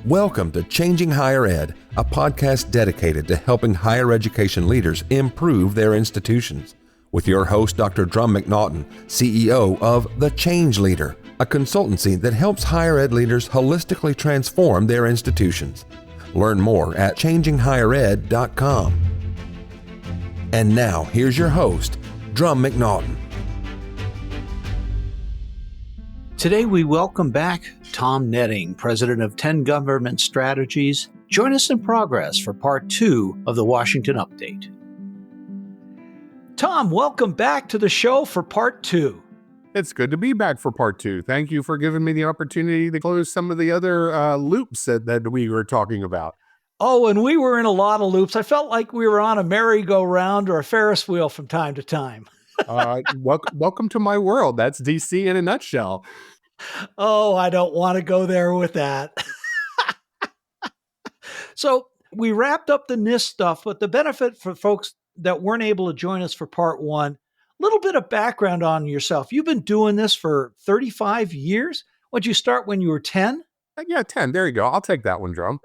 Welcome to Changing Higher Ed, a podcast dedicated to helping higher education leaders improve their institutions. With your host, Dr. Drum McNaughton, CEO of The Change Leader, a consultancy that helps higher ed leaders holistically transform their institutions. Learn more at changinghighered.com. And now, here's your host, Drum McNaughton. Today, we welcome back Tom Netting, president of 10 Government Strategies. Join us in progress for part 2 of the Washington Update. Tom, welcome back to the show for part 2. It's good to be back for part 2. Thank you for giving me the opportunity to close some of the other loops that we were talking about. Oh, and we were in a lot of loops. I felt like we were on a merry-go-round or a Ferris wheel from time to time. Welcome to my world. That's DC in a nutshell. Oh, I don't want to go there with that. So we wrapped up the NIST stuff, but the benefit for folks that weren't able to join us for part 1, a little bit of background on yourself. You've been doing this for 35 years. What'd you start when you were 10? Yeah, 10. There you go. I'll take that one, Drum.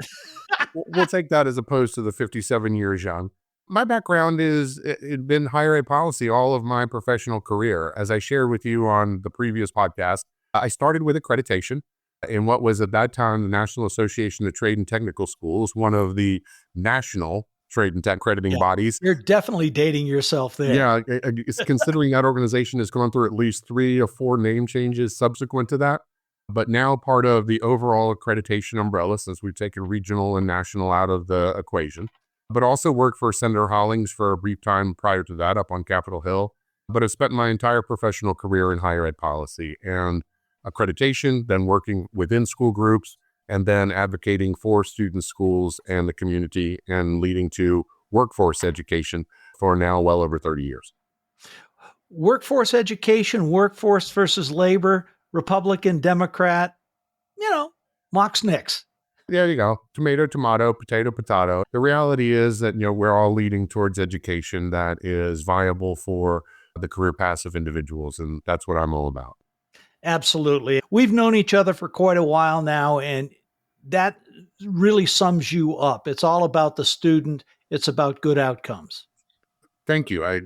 We'll take that as opposed to the 57 years young. My background is it's been higher ed policy all of my professional career. As I shared with you on the previous podcast, I started with accreditation in what was at that time the National Association of Trade and Technical Schools, one of the national trade and tech accrediting bodies. You're definitely dating yourself there. Yeah, it's considering that organization has gone through at least 3 or 4 name changes subsequent to that, but now part of the overall accreditation umbrella since we've taken regional and national out of the equation. But also worked for Senator Hollings for a brief time prior to that up on Capitol Hill, but have spent my entire professional career in higher ed policy and accreditation, then working within school groups, and then advocating for students, schools, and the community, and leading to workforce education for now well over 30 years. Workforce education, workforce versus labor, Republican, Democrat, Mox Nix. There you go. Tomato, tomato, potato, potato. The reality is that, we're all leading towards education that is viable for the career paths of individuals, and that's what I'm all about. Absolutely. We've known each other for quite a while now, and that really sums you up. It's all about the student. It's about good outcomes. Thank you. I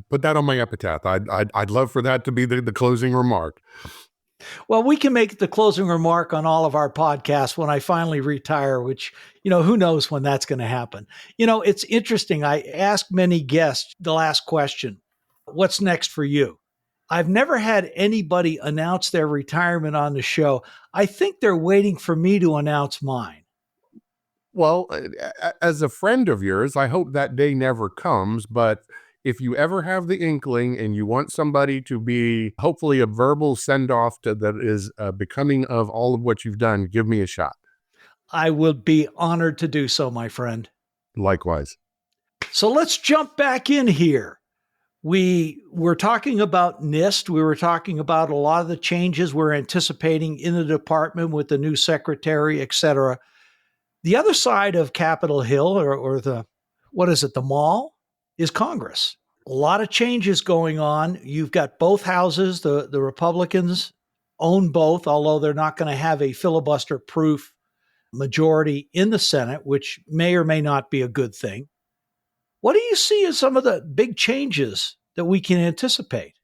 put that on my epitaph. I'd love for that to be the closing remark. Well, we can make the closing remark on all of our podcasts when I finally retire, which, who knows when that's going to happen. It's interesting. I ask many guests the last question, what's next for you? I've never had anybody announce their retirement on the show. I think they're waiting for me to announce mine. Well, as a friend of yours, I hope that day never comes, but if you ever have the inkling and you want somebody to be hopefully a verbal send-off that is becoming of all of what you've done, give me a shot. I will be honored to do so, my friend. Likewise. So let's jump back in here. We were talking about NIST. We were talking about a lot of the changes we're anticipating in the department with the new secretary, et cetera. The other side of Capitol Hill or the mall is Congress. A lot of changes going on. You've got both houses. The Republicans own both, although they're not going to have a filibuster-proof majority in the Senate, which may or may not be a good thing. What do you see as some of the big changes that we can anticipate?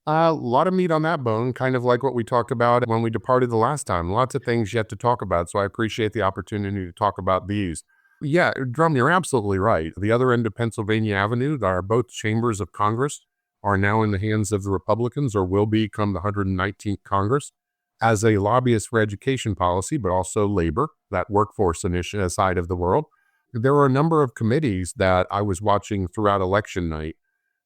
A lot of meat on that bone, kind of like what we talked about when we departed the last time. Lots of things yet to talk about, so I appreciate the opportunity to talk about these. Yeah, Drum, you're absolutely right. The other end of Pennsylvania Avenue, both chambers of Congress are now in the hands of the Republicans or will become the 119th Congress as a lobbyist for education policy, but also labor, that workforce initiative side of the world. There are a number of committees that I was watching throughout election night,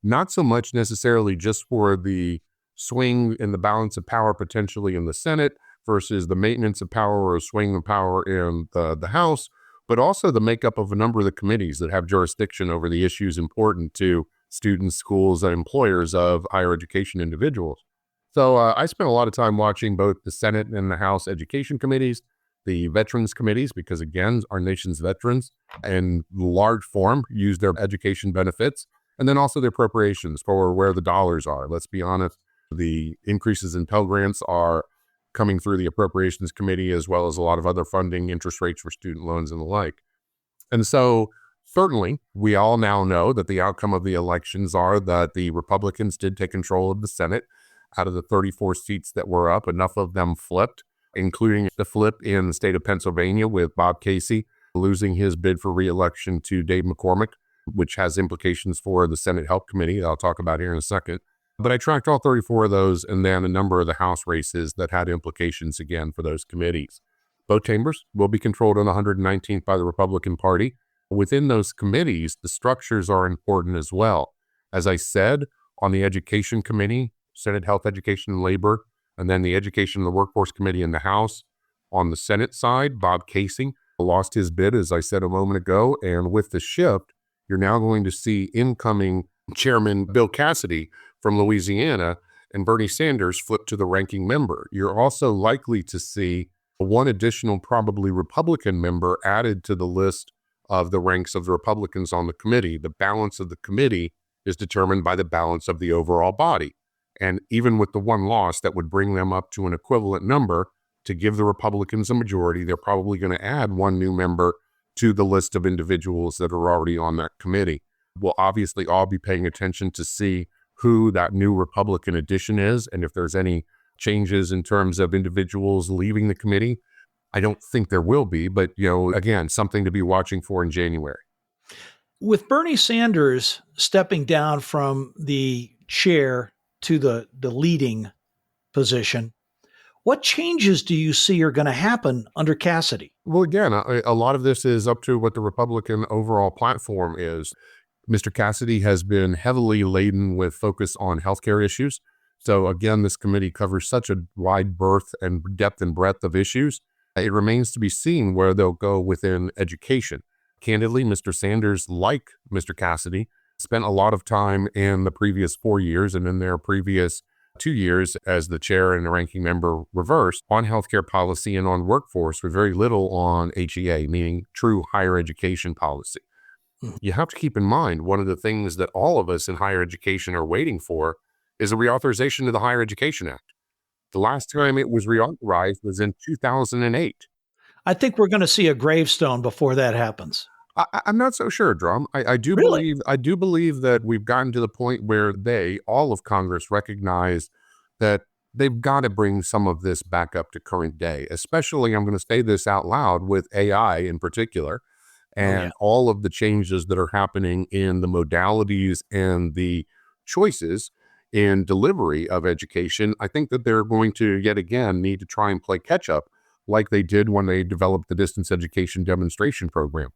not so much necessarily just for the swing in the balance of power potentially in the Senate versus the maintenance of power or swing of power in the House, but also the makeup of a number of the committees that have jurisdiction over the issues important to students, schools, and employers of higher education individuals. So I spent a lot of time watching both the Senate and the House education committees, the veterans committees, because again, our nation's veterans in large form use their education benefits, and then also the appropriations for where the dollars are. Let's be honest, the increases in Pell Grants are coming through the Appropriations Committee, as well as a lot of other funding, interest rates for student loans and the like. And so certainly we all now know that the outcome of the elections are that the Republicans did take control of the Senate. Out of the 34 seats that were up, enough of them flipped, including the flip in the state of Pennsylvania with Bob Casey losing his bid for re-election to Dave McCormick, which has implications for the Senate Health Committee that I'll talk about here in a second. But I tracked all 34 of those and then a number of the House races that had implications again for those committees. Both chambers will be controlled on the 119th by the Republican Party. Within those committees, the structures are important as well. As I said, on the Education Committee, Senate Health, Education, and Labor, and then the Education and the Workforce Committee in the House. On the Senate side, Bob Casey lost his bid, as I said a moment ago, and with the shift, you're now going to see incoming Chairman Bill Cassidy from Louisiana and Bernie Sanders flip to the ranking member. You're also likely to see one additional, probably Republican member added to the list of the ranks of the Republicans on the committee. The balance of the committee is determined by the balance of the overall body. And even with the one loss, that would bring them up to an equivalent number to give the Republicans a majority. They're probably going to add one new member to the list of individuals that are already on that committee. We'll obviously all be paying attention to see who that new Republican addition is and if there's any changes in terms of individuals leaving the committee. I don't think there will be, but, again, something to be watching for in January. With Bernie Sanders stepping down from the chair to the leading position, what changes do you see are going to happen under Cassidy? Well, again, a lot of this is up to what the Republican overall platform is. Mr. Cassidy has been heavily laden with focus on healthcare issues. So again, this committee covers such a wide berth and depth and breadth of issues. It remains to be seen where they'll go within education. Candidly, Mr. Sanders, like Mr. Cassidy, spent a lot of time in the previous 4 years and in their previous 2 years as the chair and the ranking member reversed on healthcare policy and on workforce with very little on HEA, meaning true higher education policy. You have to keep in mind, one of the things that all of us in higher education are waiting for is a reauthorization of the Higher Education Act. The last time it was reauthorized was in 2008. I think we're going to see a gravestone before that happens. I'm not so sure, Drum. I do Really? believe that we've gotten to the point where all of Congress, recognize that they've got to bring some of this back up to current day, especially, I'm going to say this out loud, with AI in particular, and all of the changes that are happening in the modalities and the choices in delivery of education. I think that they're going to, yet again, need to try and play catch up like they did when they developed the distance education demonstration program.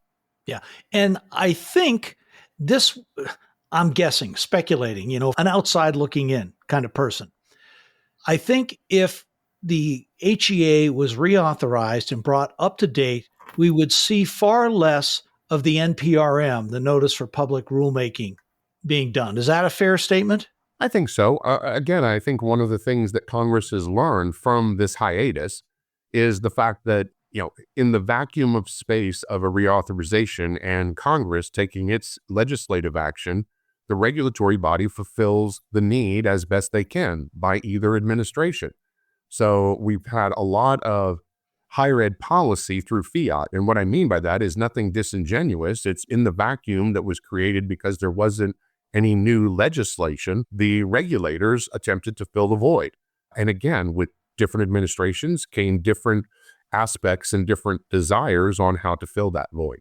Yeah. And I think this, I'm guessing, speculating, an outside looking in kind of person. I think if the HEA was reauthorized and brought up to date, we would see far less of the NPRM, the Notice for Public Rulemaking, being done. Is that a fair statement? I think so. Again, I think one of the things that Congress has learned from this hiatus is the fact that, in the vacuum of space of a reauthorization and Congress taking its legislative action, the regulatory body fulfills the need as best they can by either administration. So we've had a lot of higher ed policy through fiat. And what I mean by that is nothing disingenuous. It's in the vacuum that was created because there wasn't any new legislation. The regulators attempted to fill the void. And again, with different administrations came different aspects and different desires on how to fill that void.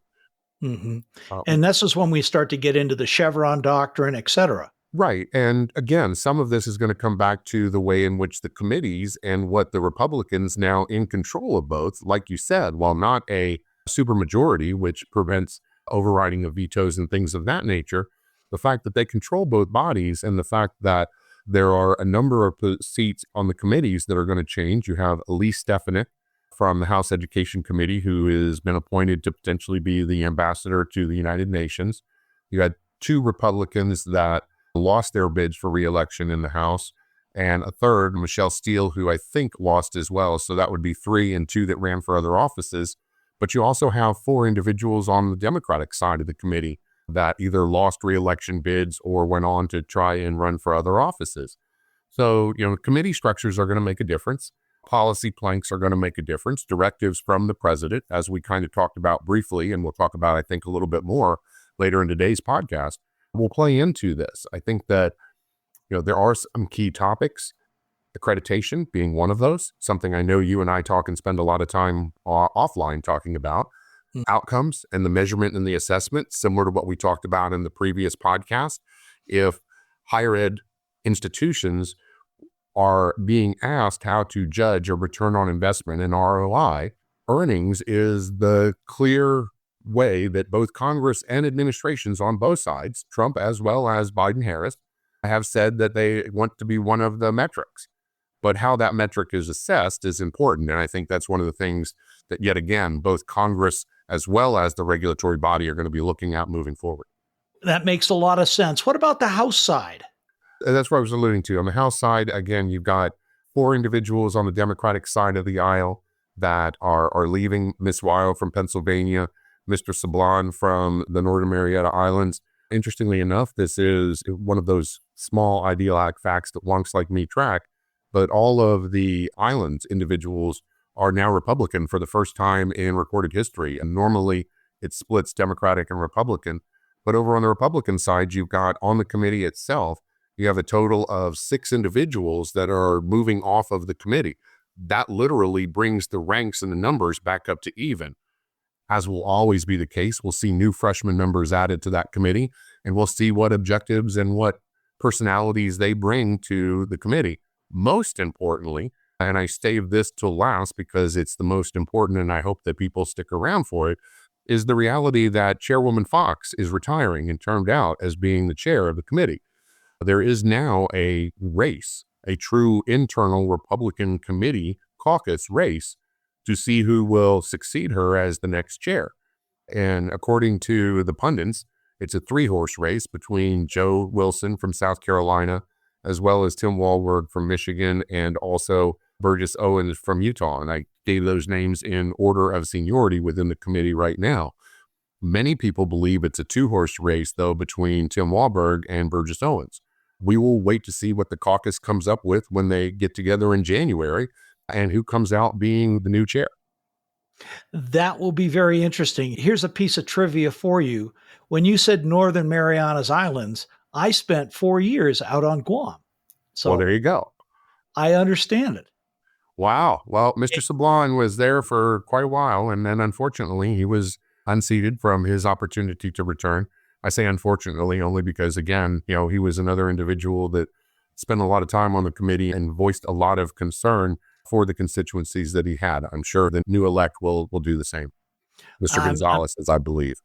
Mm-hmm. And this is when we start to get into the Chevron doctrine, et cetera. Right. And again, some of this is going to come back to the way in which the committees and what the Republicans now in control of both, like you said, while not a supermajority, which prevents overriding of vetoes and things of that nature, the fact that they control both bodies and the fact that there are a number of seats on the committees that are going to change. You have Elise Stefanik from the House Education Committee, who has been appointed to potentially be the ambassador to the United Nations. You had 2 Republicans that lost their bids for re-election in the House, and a third, Michelle Steele, who I think lost as well. So that would be 3 and 2 that ran for other offices. But you also have 4 individuals on the Democratic side of the committee that either lost re-election bids or went on to try and run for other offices. So, committee structures are going to make a difference. policy planks are going to make a difference. Directives from the president, as we kind of talked about briefly, and we'll talk about, I think, a little bit more later in today's podcast, will play into this. I think that, there are some key topics, accreditation being one of those, something I know you and I talk and spend a lot of time offline talking about. Outcomes and the measurement and the assessment, similar to what we talked about in the previous podcast. If higher ed institutions are being asked how to judge a return on investment and ROI, earnings is the clear way that both Congress and administrations on both sides, Trump as well as Biden-Harris, have said that they want to be one of the metrics. But how that metric is assessed is important. And I think that's one of the things that, yet again, both Congress as well as the regulatory body are going to be looking at moving forward. That makes a lot of sense. What about the House side? That's what I was alluding to. On the House side, again, you've got 4 individuals on the Democratic side of the aisle that are leaving. Ms. Weil from Pennsylvania, Mr. Sablan from the Northern Marietta Islands. Interestingly enough, this is one of those small ideal facts that wonks like me track, but all of the islands individuals are now Republican for the first time in recorded history. And normally it splits Democratic and Republican. But over on the Republican side, you've got on the committee itself, you have a total of 6 individuals that are moving off of the committee. That literally brings the ranks and the numbers back up to even. As will always be the case, we'll see new freshman members added to that committee, and we'll see what objectives and what personalities they bring to the committee. Most importantly, and I saved this till last because it's the most important and I hope that people stick around for it, is the reality that Chairwoman Fox is retiring and termed out as being the chair of the committee. There is now a race, a true internal Republican committee caucus race to see who will succeed her as the next chair. And according to the pundits, it's a 3-horse race between Joe Wilson from South Carolina, as well as Tim Walberg from Michigan, and also Burgess Owens from Utah. And I gave those names in order of seniority within the committee right now. Many people believe it's a 2-horse race, though, between Tim Walberg and Burgess Owens. We will wait to see what the caucus comes up with when they get together in January and who comes out being the new chair. That will be very interesting. Here's a piece of trivia for you. When you said Northern Marianas Islands, I spent 4 years out on Guam. So well, there you go. I understand it. Wow. Well, Mr. Sablan was there for quite a while, and then unfortunately he was unseated from his opportunity to return. I say unfortunately only because, again, he was another individual that spent a lot of time on the committee and voiced a lot of concern for the constituencies that he had. I'm sure the new elect will do the same. Mr. Gonzalez, as I believe.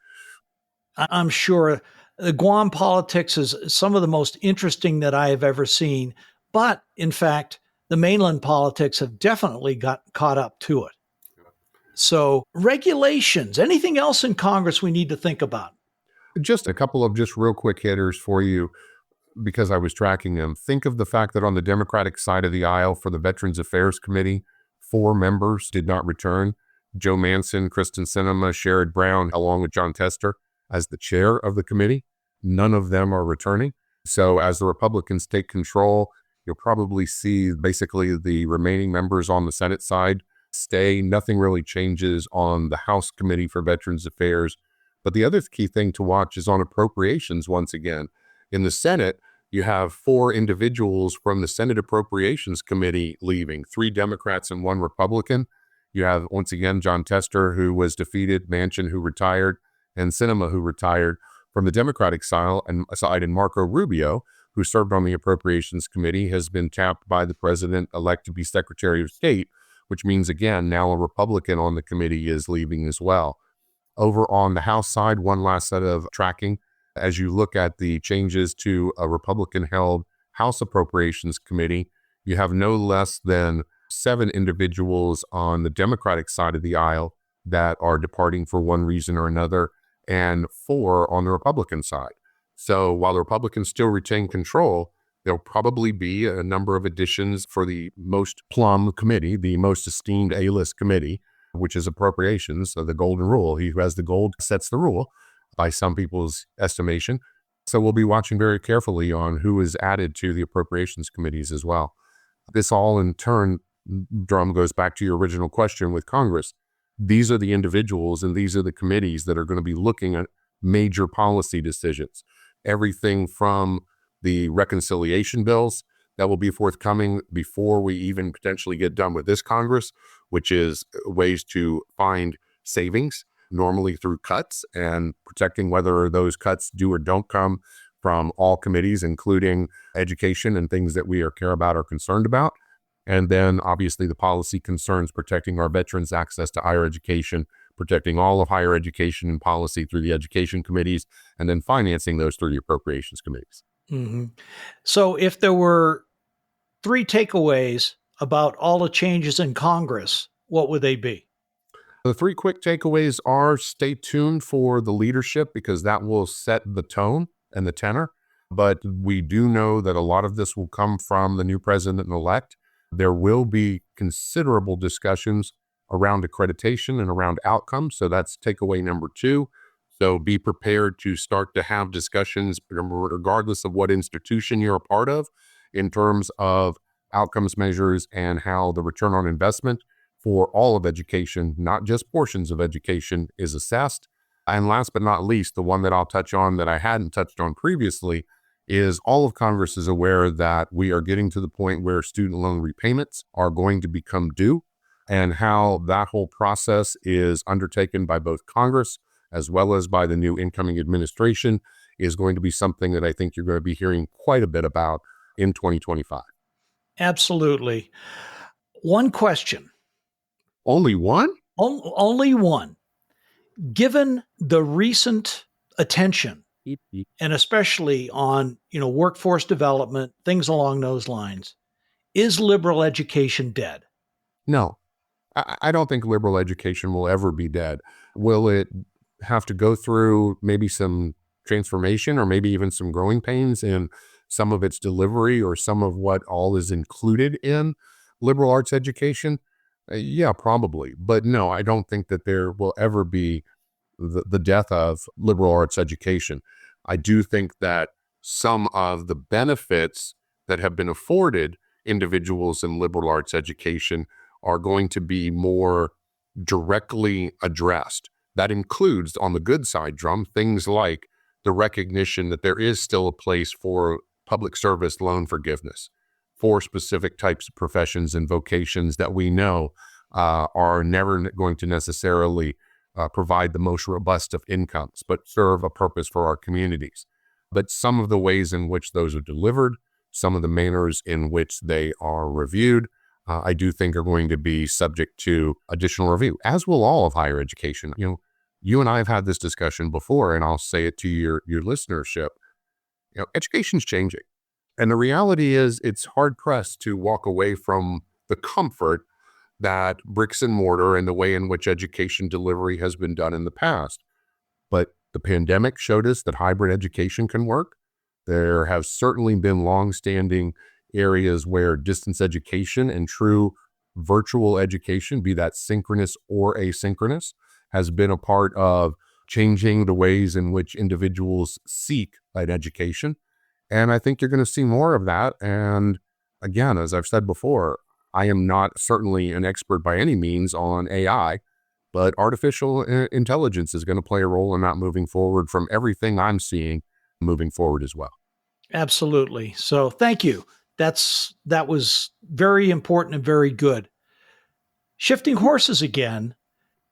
I'm sure the Guam politics is some of the most interesting that I have ever seen. But in fact, the mainland politics have definitely got caught up to it. So regulations, anything else in Congress we need to think about? Just a couple of just real quick hitters for you, because I was tracking them. Think of the fact that on the Democratic side of the aisle for the Veterans Affairs Committee, 4 members did not return. Joe Manchin, Kristen Sinema, Sherrod Brown, along with John Tester as the chair of the committee. None of them are returning. So as the Republicans take control, you'll probably see basically the remaining members on the Senate side stay. Nothing really changes on the House Committee for Veterans Affairs. But the other key thing to watch is on appropriations once again. In the Senate, you have 4 individuals from the Senate Appropriations Committee leaving, 3 Democrats and 1 Republican. You have, once again, John Tester, who was defeated, Manchin, who retired, and Sinema, who retired from the Democratic side, and Marco Rubio, who served on the Appropriations Committee, has been tapped by the president-elect to be Secretary of State, which means, again, now a Republican on the committee is leaving as well. Over on the House side, one last set of tracking. As you look at the changes to a Republican-held House Appropriations Committee, you have no less than 7 individuals on the Democratic side of the aisle that are departing for one reason or another, and 4 on the Republican side. So while the Republicans still retain control, there'll probably be a number of additions for the most plum committee, the most esteemed A-list committee, which is appropriations, so the golden rule. He who has the gold sets the rule, by some people's estimation. So we'll be watching very carefully on who is added to the appropriations committees as well. This all in turn Drum, goes back to your original question with Congress. These are the individuals and these are the committees that are going to be looking at major policy decisions. Everything from the reconciliation bills that will be forthcoming before we even potentially get done with this Congress, which is ways to find savings, normally through cuts, and protecting whether those cuts do or don't come from all committees, including education and things that we care about or concerned about. And then obviously the policy concerns protecting our veterans' access to higher education, protecting all of higher education and policy through the education committees, and then financing those through the appropriations committees. Mm-hmm. So if there were 3 takeaways about all the changes in Congress, what would they be? The 3 quick takeaways are: stay tuned for the leadership, because that will set the tone and the tenor. But we do know that a lot of this will come from the new president-elect. There will be considerable discussions around accreditation and around outcomes. So that's takeaway number 2. So be prepared to start to have discussions, regardless of what institution you're a part of, in terms of outcomes measures and how the return on investment for all of education, not just portions of education, is assessed. And last but not least, the one that I'll touch on that I hadn't touched on previously is all of Congress is aware that we are getting to the point where student loan repayments are going to become due, and how that whole process is undertaken by both Congress as well as by the new incoming administration is going to be something that I think you're going to be hearing quite a bit about in 2025. Absolutely. One question. Only one? Only one. Given the recent attention, and especially on, workforce development, things along those lines, is liberal education dead? No, I don't think liberal education will ever be dead. Will it have to go through maybe some transformation or maybe even some growing pains in some of its delivery or some of what all is included in liberal arts education? Yeah, probably. But no, I don't think that there will ever be the death of liberal arts education. I do think that some of the benefits that have been afforded individuals in liberal arts education are going to be more directly addressed. That includes, on the good side, Drum, things like the recognition that there is still a place for public service loan forgiveness for specific types of professions and vocations that we know are never going to necessarily provide the most robust of incomes, but serve a purpose for our communities. But some of the ways in which those are delivered, some of the manners in which they are reviewed, I do think are going to be subject to additional review, as will all of higher education. You and I have had this discussion before, and I'll say it to your listenership. Education's changing. And the reality is it's hard pressed to walk away from the comfort that bricks and mortar and the way in which education delivery has been done in the past. But the pandemic showed us that hybrid education can work. There have certainly been longstanding areas where distance education and true virtual education, be that synchronous or asynchronous, has been a part of changing the ways in which individuals seek that education. And I think you're going to see more of that. And again, as I've said before, I am not certainly an expert by any means on AI, but artificial intelligence is going to play a role in that moving forward, from everything I'm seeing moving forward as well. Absolutely. So thank you. That was very important and very good. Shifting horses again,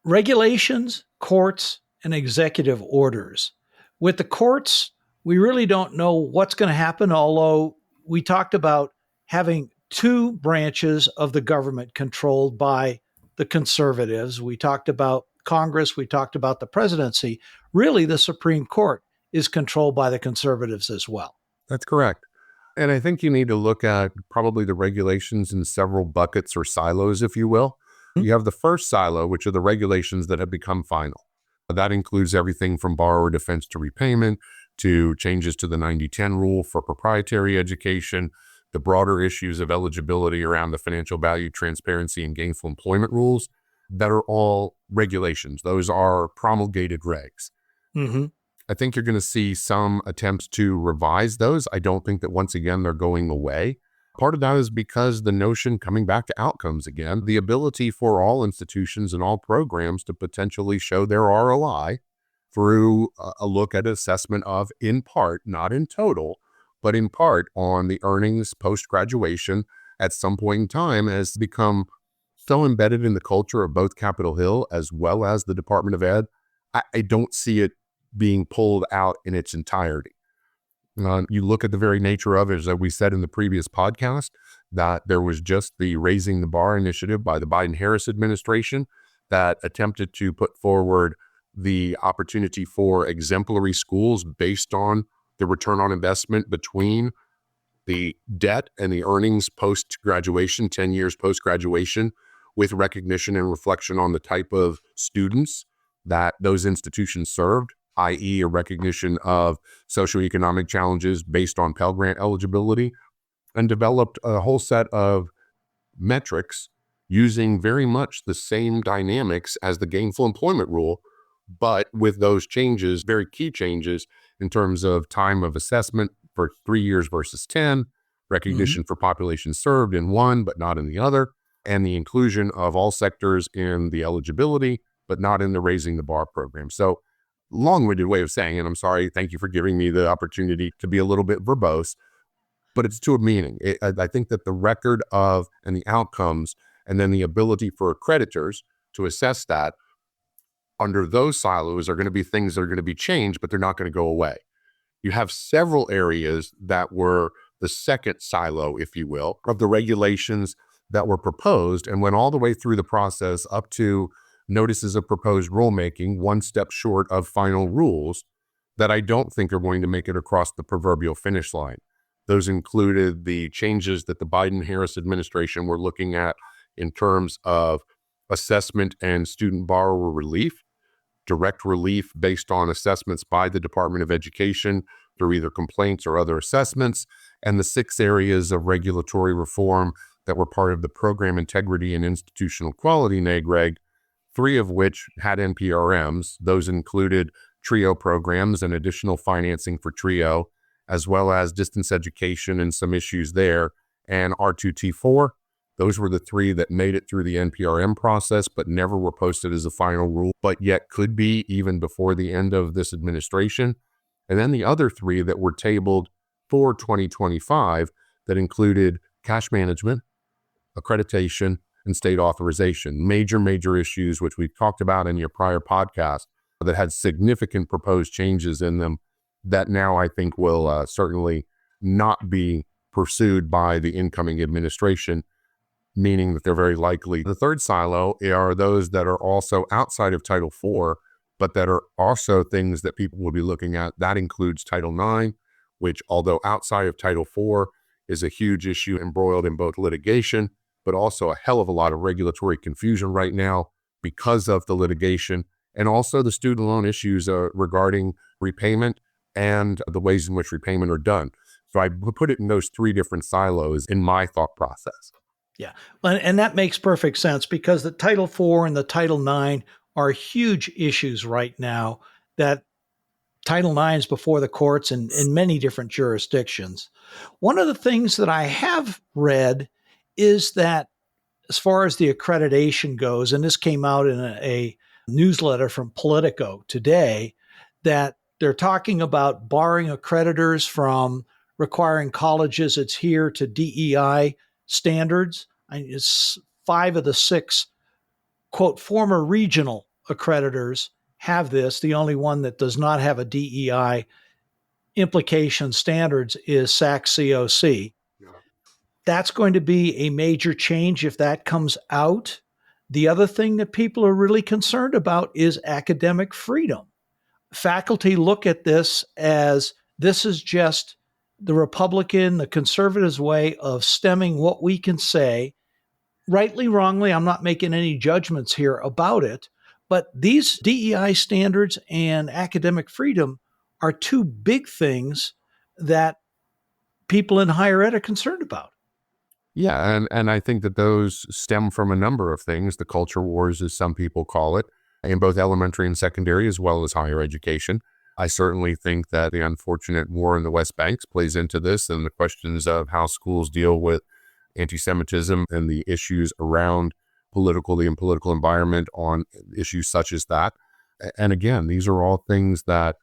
regulations, courts, and executive orders. With the courts, we really don't know what's going to happen, although we talked about having 2 branches of the government controlled by the conservatives. We talked about Congress. We talked about the presidency. Really, the Supreme Court is controlled by the conservatives as well. That's correct. And I think you need to look at probably the regulations in several buckets or silos, if you will. You have the first silo, which are the regulations that have become final. That includes everything from borrower defense to repayment, to changes to the 90-10 rule for proprietary education, the broader issues of eligibility around the financial value, transparency, and gainful employment rules. That are all regulations. Those are promulgated regs. Mm-hmm. I think you're going to see some attempts to revise those. I don't think that, once again, they're going away. Part of that is because the notion, coming back to outcomes again, the ability for all institutions and all programs to potentially show their ROI through a look at assessment of, in part, not in total, but in part on the earnings post-graduation at some point in time, has become so embedded in the culture of both Capitol Hill as well as the Department of Ed. I don't see it being pulled out in its entirety. You look at the very nature of it, as we said in the previous podcast, that there was just the Raising the Bar initiative by the Biden-Harris administration that attempted to put forward the opportunity for exemplary schools based on the return on investment between the debt and the earnings post-graduation, 10 years post-graduation, with recognition and reflection on the type of students that those institutions served, i.e. a recognition of socioeconomic challenges based on Pell Grant eligibility, and developed a whole set of metrics using very much the same dynamics as the gainful employment rule, but with those changes, very key changes in terms of time of assessment for 3 years versus 10, recognition for population served in one but not in the other, and the inclusion of all sectors in the eligibility but not in the Raising the Bar program. So, long-winded way of saying it, I'm sorry, thank you for giving me the opportunity to be a little bit verbose, but it's to a meaning. I think that the record of and the outcomes and then the ability for accreditors to assess that under those silos are going to be things that are going to be changed, but they're not going to go away. You have several areas that were the second silo, if you will, of the regulations that were proposed and went all the way through the process up to notices of proposed rulemaking, one step short of final rules, that I don't think are going to make it across the proverbial finish line. Those included the changes that the Biden-Harris administration were looking at in terms of assessment and student borrower relief, direct relief based on assessments by the Department of Education through either complaints or other assessments, and the 6 areas of regulatory reform that were part of the Program Integrity and Institutional Quality NAGREG, 3 of which had NPRMs. Those included TRIO programs and additional financing for TRIO, as well as distance education and some issues there, and R2T4. Those were the 3 that made it through the NPRM process, but never were posted as a final rule, but yet could be even before the end of this administration. And then the other 3 that were tabled for 2025 that included cash management, accreditation, and state authorization. Major issues, which we talked about in your prior podcast, that had significant proposed changes in them that now I think will certainly not be pursued by the incoming administration, meaning that they're very likely. The third silo are those that are also outside of Title IV, but that are also things that people will be looking at. That includes Title IX, which, although outside of Title IV, is a huge issue embroiled in both litigation, but also a hell of a lot of regulatory confusion right now because of the litigation, and also the student loan issues regarding repayment and the ways in which repayment are done. So I put it in those 3 different silos in my thought process. Yeah. And that makes perfect sense because the Title IV and the Title IX are huge issues right now that Title IX is before the courts in many different jurisdictions. One of the things that I have read is that as far as the accreditation goes, and this came out in a newsletter from Politico today, that they're talking about barring accreditors from requiring colleges adhere to DEI standards. It's 5 of the 6, quote, former regional accreditors have this. The only one that does not have a DEI implication standards is SAC-COC. That's going to be a major change if that comes out. The other thing that people are really concerned about is academic freedom. Faculty look at this as this is just the Republican, the conservatives' way of stemming what we can say. Rightly, wrongly, I'm not making any judgments here about it, but these DEI standards and academic freedom are 2 big things that people in higher ed are concerned about. Yeah, and I think that those stem from a number of things, the culture wars, as some people call it, in both elementary and secondary, as well as higher education. I certainly think that the unfortunate war in the West Bank plays into this, and the questions of how schools deal with anti-Semitism and the issues around the political environment on issues such as that. And again, these are all things that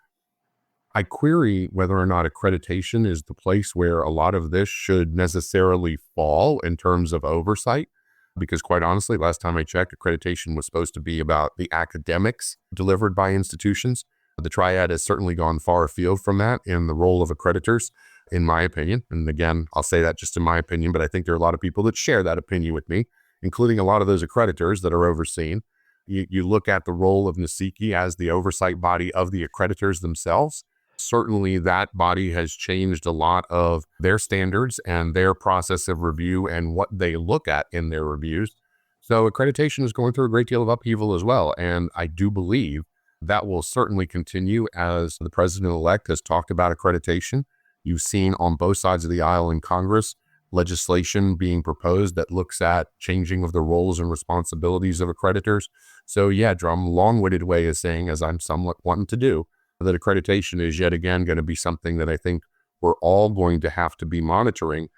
I query whether or not accreditation is the place where a lot of this should necessarily fall in terms of oversight. Because quite honestly, last time I checked, accreditation was supposed to be about the academics delivered by institutions. The triad has certainly gone far afield from that in the role of accreditors, in my opinion. And again, I'll say that just in my opinion, but I think there are a lot of people that share that opinion with me, including a lot of those accreditors that are overseen. You look at the role of NSEKI as the oversight body of the accreditors themselves. Certainly that body has changed a lot of their standards and their process of review and what they look at in their reviews. So accreditation is going through a great deal of upheaval as well. And I do believe that will certainly continue as the president-elect has talked about accreditation. You've seen on both sides of the aisle in Congress legislation being proposed that looks at changing of the roles and responsibilities of accreditors. So yeah, Drum, long-winded way of saying, as I'm somewhat wanting to do, that accreditation is yet again going to be something that I think we're all going to have to be monitoring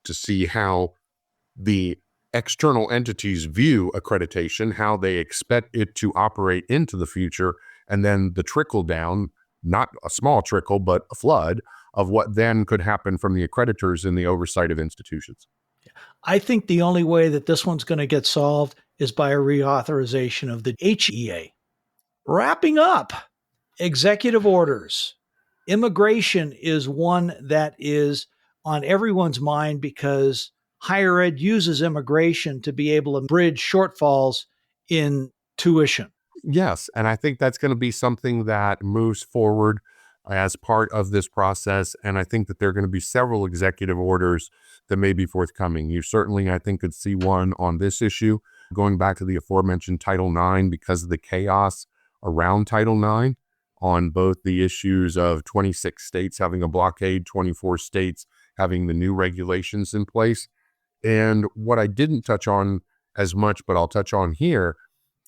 to see how the external entities view accreditation, how they expect it to operate into the future, and then the trickle down, not a small trickle, but a flood of what then could happen from the accreditors in the oversight of institutions. I think the only way that this one's going to get solved is by a reauthorization of the HEA. Wrapping up, executive orders. Immigration is one that is on everyone's mind because higher ed uses immigration to be able to bridge shortfalls in tuition. Yes, and I think that's going to be something that moves forward as part of this process. And I think that there are going to be several executive orders that may be forthcoming. You certainly, I think, could see one on this issue, going back to the aforementioned Title IX, because of the chaos around Title IX on both the issues of 26 states having a blockade, 24 states having the new regulations in place. And what I didn't touch on as much, but I'll touch on here,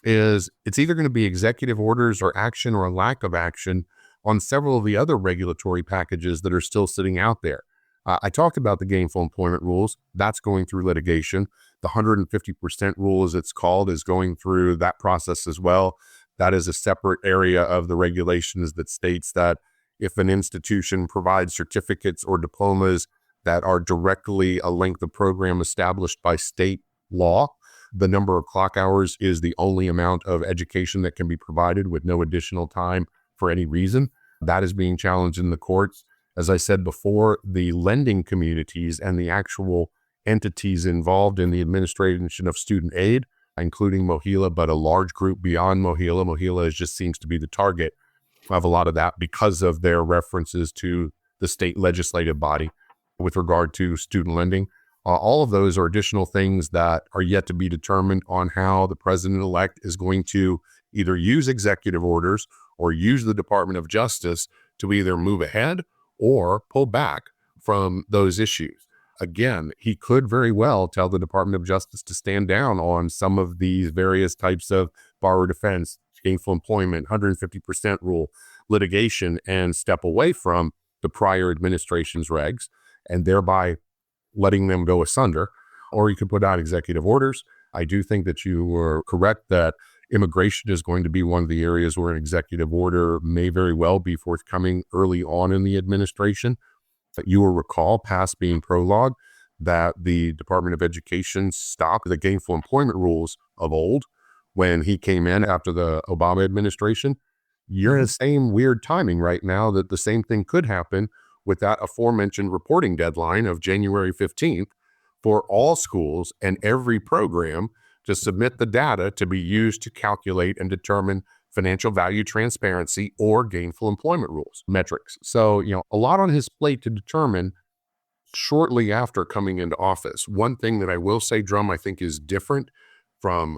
is it's either going to be executive orders or action or a lack of action on several of the other regulatory packages that are still sitting out there. I talked about the gainful employment rules. That's going through litigation. The 150% rule, as it's called, is going through that process as well. That is a separate area of the regulations that states that if an institution provides certificates or diplomas that are directly a length of program established by state law, the number of clock hours is the only amount of education that can be provided with no additional time for any reason. That is being challenged in the courts. As I said before, the lending communities and the actual entities involved in the administration of student aid, including MOHELA, but a large group beyond MOHELA. MOHELA just seems to be the target of a lot of that because of their references to the state legislative body with regard to student lending. All of those are additional things that are yet to be determined on how the president-elect is going to either use executive orders or use the Department of Justice to either move ahead or pull back from those issues. Again, he could very well tell the Department of Justice to stand down on some of these various types of borrower defense, gainful employment, 150% rule, litigation, and step away from the prior administration's regs and thereby letting them go asunder. Or you could put out executive orders. I do think that you were correct that immigration is going to be one of the areas where an executive order may very well be forthcoming early on in the administration. You will recall, past being prologue, that the Department of Education stopped the gainful employment rules of old when he came in after the Obama administration. You're in the same weird timing right now that the same thing could happen with that aforementioned reporting deadline of January 15th for all schools and every program to submit the data to be used to calculate and determine financial value transparency or gainful employment rules, metrics. So, a lot on his plate to determine shortly after coming into office. One thing that I will say, Drum, I think is different from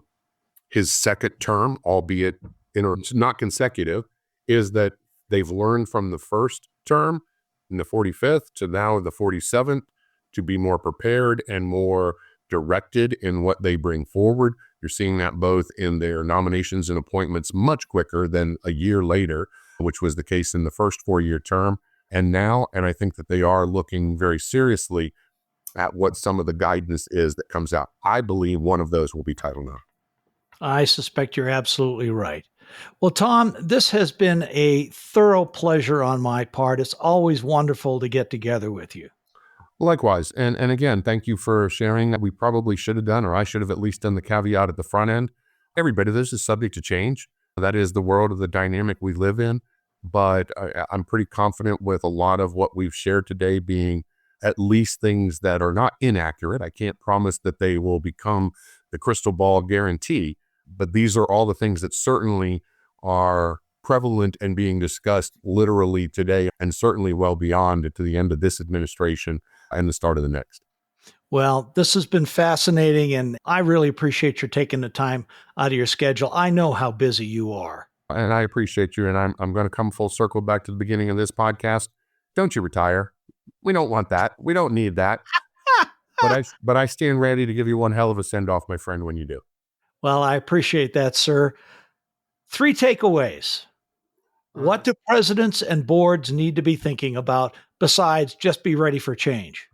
his second term, albeit not consecutive, is that they've learned from the first term in the 45th to now the 47th to be more prepared and more directed in what they bring forward. You're seeing that both in their nominations and appointments much quicker than a year later. which was the case in the first 4-year term. And now, and I think that they are looking very seriously at what some of the guidance is that comes out. I believe one of those will be Title IX. I suspect you're absolutely right. Well, Tom, this has been a thorough pleasure on my part. It's always wonderful to get together with you. Likewise. And again, thank you for sharing. We probably should have done, or I should have at least done the caveat at the front end. Everybody, this is subject to change. That is the world of the dynamic we live in. But I'm pretty confident with a lot of what we've shared today being at least things that are not inaccurate. I can't promise that they will become the crystal ball guarantee, but these are all the things that certainly are prevalent and being discussed literally today, and certainly well beyond to the end of this administration and the start of the next. Well, this has been fascinating, and I really appreciate your taking the time out of your schedule. I know how busy you are. And I appreciate you, and I'm going to come full circle back to the beginning of this podcast. Don't you retire. We don't want that. We don't need that. But I stand ready to give you one hell of a send-off, my friend, when you do. Well, I appreciate that, sir. 3 takeaways. What do presidents and boards need to be thinking about besides just be ready for change?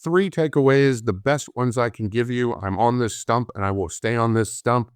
3 takeaways, the best ones I can give you. I'm on this stump, and I will stay on this stump.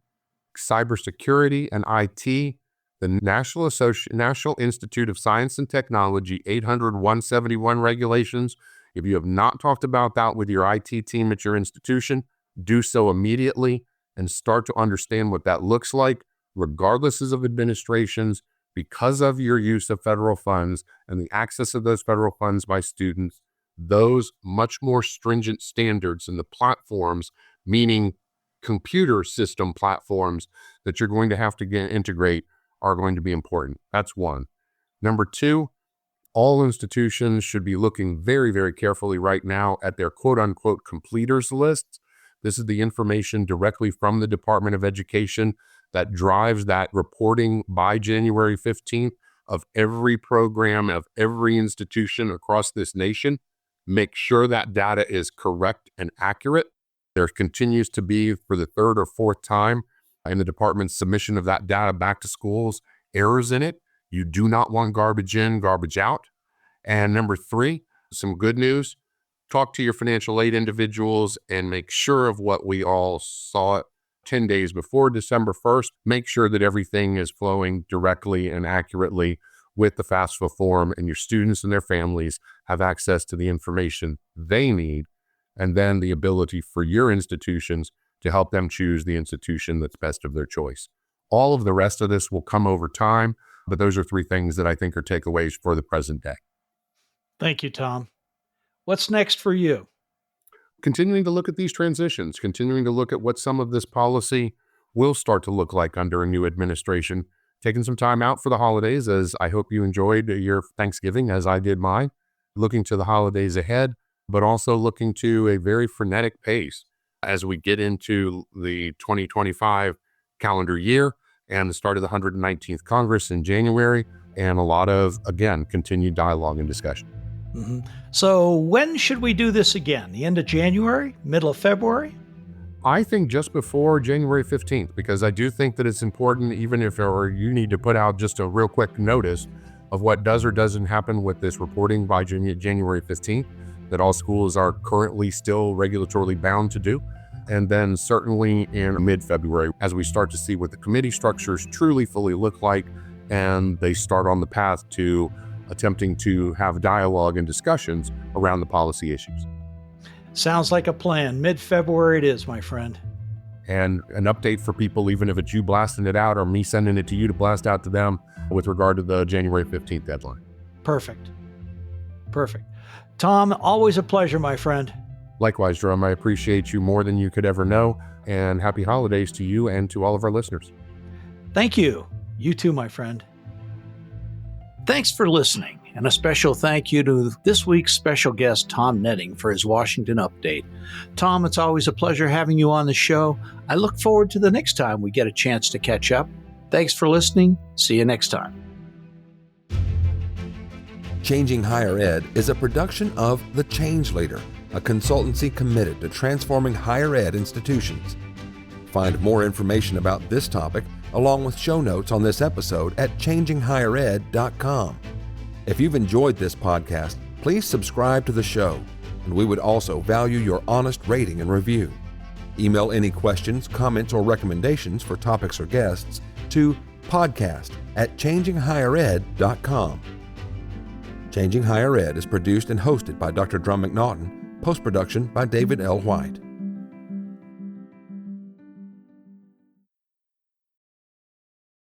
Cybersecurity and IT. The National Institute of Science and Technology 800-171 regulations. If you have not talked about that with your IT team at your institution, do so immediately and start to understand what that looks like, regardless of administrations, because of your use of federal funds and the access of those federal funds by students. Those much more stringent standards in the platforms, meaning computer system platforms that you're going to have to integrate, are going to be important. That's one. Number 2, all institutions should be looking very, very carefully right now at their quote-unquote completers lists. This is the information directly from the Department of Education that drives that reporting by January 15th of every program, of every institution across this nation. Make sure that data is correct and accurate. There continues to be, for the 3rd or 4th time in the department's submission of that data back to schools, errors in it. You do not want garbage in, garbage out. And number 3, some good news. Talk to your financial aid individuals and make sure of what we all saw 10 days before December 1st. Make sure that everything is flowing directly and accurately with the FAFSA form, and your students and their families have access to the information they need, and then the ability for your institutions to help them choose the institution that's best of their choice. All of the rest of this will come over time, but those are 3 things that I think are takeaways for the present day. Thank you, Tom. What's next for you? Continuing to look at these transitions, continuing to look at what some of this policy will start to look like under a new administration. Taking some time out for the holidays, as I hope you enjoyed your Thanksgiving as I did mine. Looking to the holidays ahead, but also looking to a very frenetic pace as we get into the 2025 calendar year and the start of the 119th Congress in January, and a lot of, again, continued dialogue and discussion. Mm-hmm. So when should we do this again? The end of January? Middle of February? I think just before January 15th, because I do think that it's important, even if you need to put out just a real quick notice of what does or doesn't happen with this reporting by January 15th, that all schools are currently still regulatorily bound to do. And then certainly in mid-February, as we start to see what the committee structures truly fully look like, and they start on the path to attempting to have dialogue and discussions around the policy issues. Sounds like a plan. Mid-February it is, my friend. And an update for people, even if it's you blasting it out or me sending it to you to blast out to them with regard to the January 15th deadline. Perfect. Tom, always a pleasure, my friend. Likewise, Jerome, I appreciate you more than you could ever know, and happy holidays to you and to all of our listeners. Thank you. You too, my friend. Thanks for listening, and a special thank you to this week's special guest, Tom Netting, for his Washington update. Tom, it's always a pleasure having you on the show. I look forward to the next time we get a chance to catch up. Thanks for listening. See you next time. Changing Higher Ed is a production of The Change Leader, a consultancy committed to transforming higher ed institutions. Find more information about this topic along with show notes on this episode at changinghighered.com. If you've enjoyed this podcast, please subscribe to the show, and we would also value your honest rating and review. Email any questions, comments, or recommendations for topics or guests to podcast@changinghighered.com. Changing Higher Ed is produced and hosted by Dr. Drum McNaughton, post-production by David L. White.